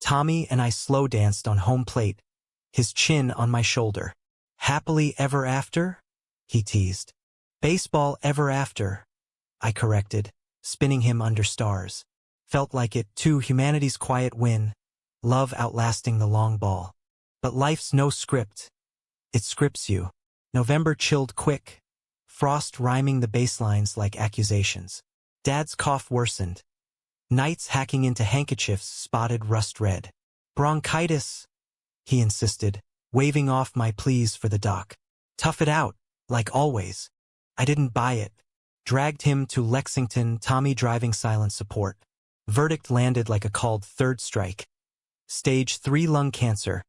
[SPEAKER 1] Tommy and I slow danced on home plate, his chin on my shoulder. Happily ever after? He teased. Baseball ever after, I corrected, spinning him under stars. Felt like it, too, humanity's quiet win, love outlasting the long ball. But life's no script. It scripts you. November chilled quick, frost rhyming the baselines like accusations. Dad's cough worsened. Nights hacking into handkerchiefs spotted rust red. Bronchitis, he insisted, waving off my pleas for the doc. Tough it out, like always. I didn't buy it. Dragged him to Lexington, Tommy driving silent support. Verdict landed like a called third strike. Stage 3 lung cancer.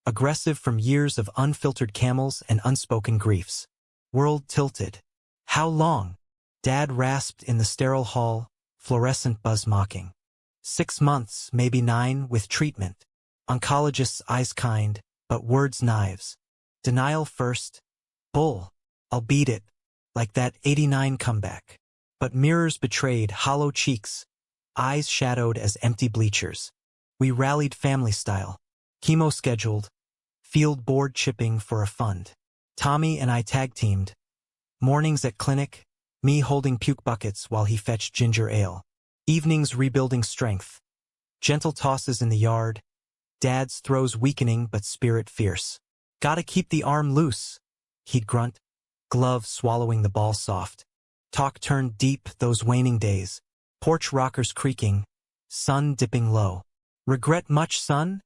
[SPEAKER 1] Aggressive from years of unfiltered camels and unspoken griefs. World tilted. How long? Dad rasped in the sterile hall, fluorescent buzz mocking. 6 months, maybe 9, with treatment. Oncologist's eyes kind, but words knives. Denial first. Bull. I'll beat it. Like that 89 comeback. But mirrors betrayed hollow cheeks. Eyes shadowed as empty bleachers. We rallied family style. Chemo scheduled. Field board chipping for a fund. Tommy and I tag-teamed. Mornings at clinic, me holding puke buckets while he fetched ginger ale. Evenings rebuilding strength. Gentle tosses in the yard. Dad's throws weakening but spirit fierce. Gotta keep the arm loose, he'd grunt. Glove swallowing the ball soft. Talk turned deep those waning days. Porch rockers creaking. Sun dipping low. Regret much, son?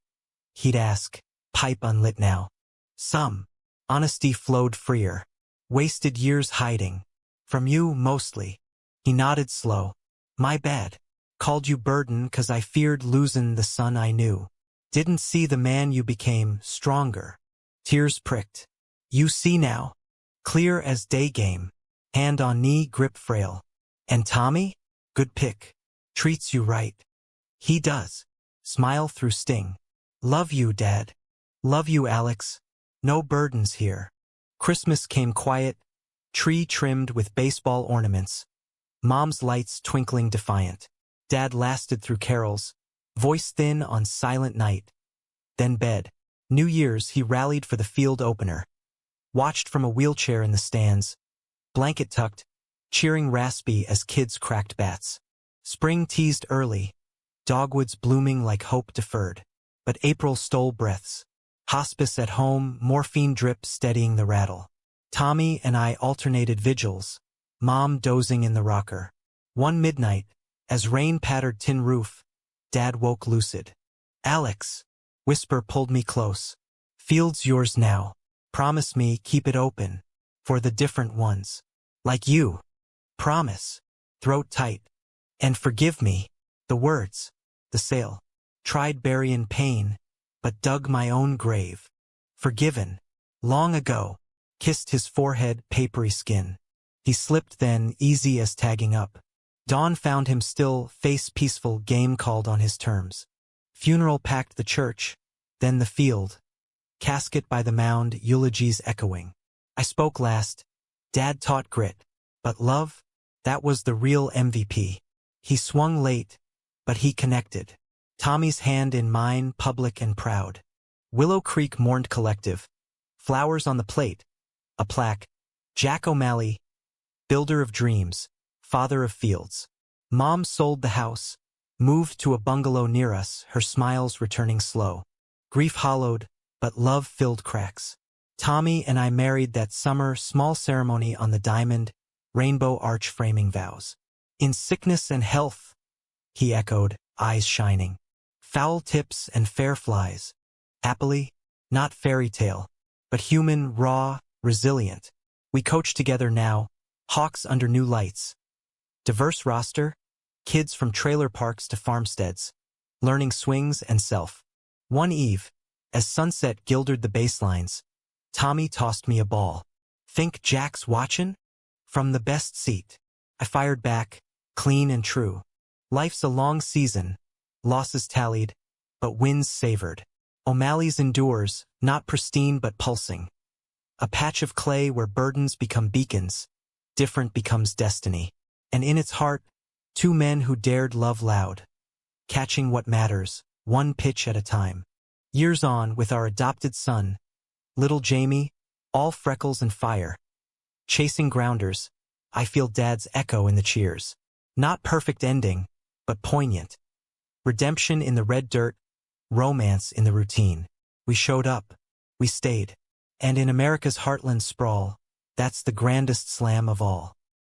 [SPEAKER 1] He'd ask, pipe unlit now. Some. Honesty flowed freer. Wasted years hiding. From you, mostly. He nodded slow. My bad. Called you burden 'cause I feared losing the son I knew. Didn't see the man you became, stronger. Tears pricked. You see now. Clear as day game. Hand on knee, grip frail. And Tommy? Good pick. Treats you right. He does. Smile through sting. Love you, Dad. Love you, Alex. No burdens here. Christmas came quiet. Tree trimmed with baseball ornaments. Mom's lights twinkling defiant. Dad lasted through carols. Voice thin on silent night. Then bed. New Year's he rallied for the field opener. Watched from a wheelchair in the stands. Blanket tucked. Cheering raspy as kids cracked bats. Spring teased early. Dogwoods blooming like hope deferred. But April stole breaths. Hospice at home, morphine drip steadying the rattle. Tommy and I alternated vigils. Mom dozing in the rocker. One midnight, as rain pattered tin roof, Dad woke lucid. Alex, whisper pulled me close. Field's yours now. Promise me keep it open. For the different ones. Like you. Promise. Throat tight. And forgive me. The words. The sail. Tried burying pain, but dug my own grave. Forgiven. Long ago. Kissed his forehead, papery skin. He slipped then, easy as tagging up. Dawn found him still, face peaceful, game called on his terms. Funeral packed the church, then the field. Casket by the mound, eulogies echoing. I spoke last. Dad taught grit. But love? That was the real MVP. He swung late, but he connected. Tommy's hand in mine, public and proud. Willow Creek mourned collective. Flowers on the plate. A plaque. Jack O'Malley, builder of dreams, father of fields. Mom sold the house, moved to a bungalow near us, her smiles returning slow. Grief hollowed, but love filled cracks. Tommy and I married that summer, small ceremony on the diamond, rainbow arch framing vows. In sickness and health, he echoed, eyes shining. Foul tips and fair flies. Happily, not fairy tale, but human, raw, resilient. We coach together now, Hawks under new lights. Diverse roster, kids from trailer parks to farmsteads, learning swings and self. One eve, as sunset gilded the baselines, Tommy tossed me a ball. Think Jack's watchin'? From the best seat. I fired back, clean and true. Life's a long season, losses tallied, but wins savored. O'Malley's endures, not pristine but pulsing. A patch of clay where burdens become beacons, different becomes destiny. And in its heart, two men who dared love loud. Catching what matters, one pitch at a time. Years on, with our adopted son, little Jamie, all freckles and fire. Chasing grounders, I feel Dad's echo in the cheers. Not perfect ending, but poignant. Redemption in the red dirt, romance in the routine. We showed up. We stayed. And in America's heartland sprawl, that's the grandest slam of all.